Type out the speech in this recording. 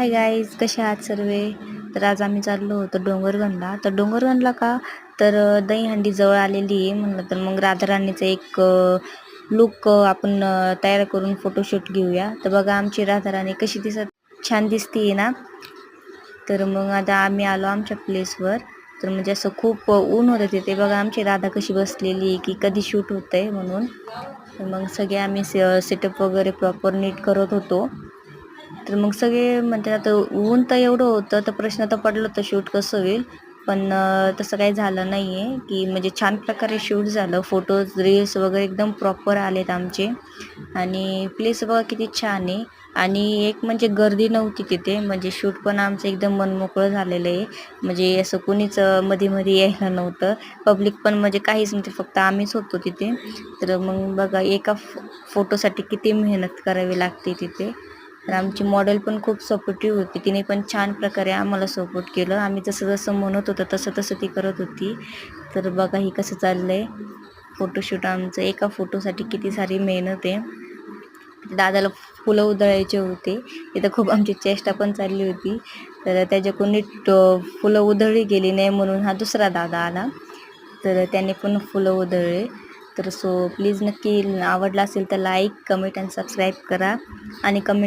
Hi guys, कसे आहात सर्वे. तर आज आम्ही चाललो होतो डोंगरगणला. तर डोंगरगणला का तर दहीहंडी जवळ आलेली आहे म्हणलं, तर मग राधाराणीचं एक लुक आपण तयार करून फोटोशूट घेऊया. तर बघा आमची राधाराणी कशी छान दिसते ना. तर मग आता आम्ही आलो आमच्या प्लेसवर. तर म्हणजे असं खूप ऊन होतं तिथे. बघा आमची राधा कशी बसलेली की कधी शूट होतंय म्हणून. मग सगळे आम्ही सेटअप वगैरे प्रॉपर नीट करत होतो. तर मग सगळे म्हणतात आता ऊन तर एवढं होतं तर प्रश्न तर पडला तर शूट कसं होईल. पण तसं काही झालं नाही आहे की म्हणजे छान प्रकारे शूट झालं. फोटोज रील्स वगैरे एकदम प्रॉपर आलेत आमचे. आणि प्लेस बघा किती छान आहे. आणि एक म्हणजे गर्दी नव्हती तिथे, म्हणजे शूट पण आमचं एकदम मनमोकळं झालेलं आहे. म्हणजे असं कुणीच मध्ये मध्ये यायला नव्हतं. पब्लिक पण म्हणजे काहीच नव्हते, फक्त आम्हीच होतो तिथे. तर मग बघा एका फोटोसाठी किती मेहनत करावी लागते तिथे. तर आमची मॉडेल पण खूप सपोर्टिव्ह होती. तिने पण छान प्रकारे आम्हाला सपोर्ट केलं. आम्ही जसं जसं म्हणत होतं तसं तसं ती करत होती. तर बघा ही कसं चाललं आहे फोटोशूट आमचं. एका फोटोसाठी किती सारी मेहनत आहे. दादाला फुलं उधळायचे होते. तिथं खूप आमची चेष्टा पण चालली होती. तर त्याच्याकडून नीट फुलं उधळली गेली नाही म्हणून हा दुसरा दादा आला. तर त्याने पण फुलं उधळले. तर प्लीज नक्की आवडला असेल तर लाईक, कमेंट आणि सबस्क्राईब करा. आणि कमेंट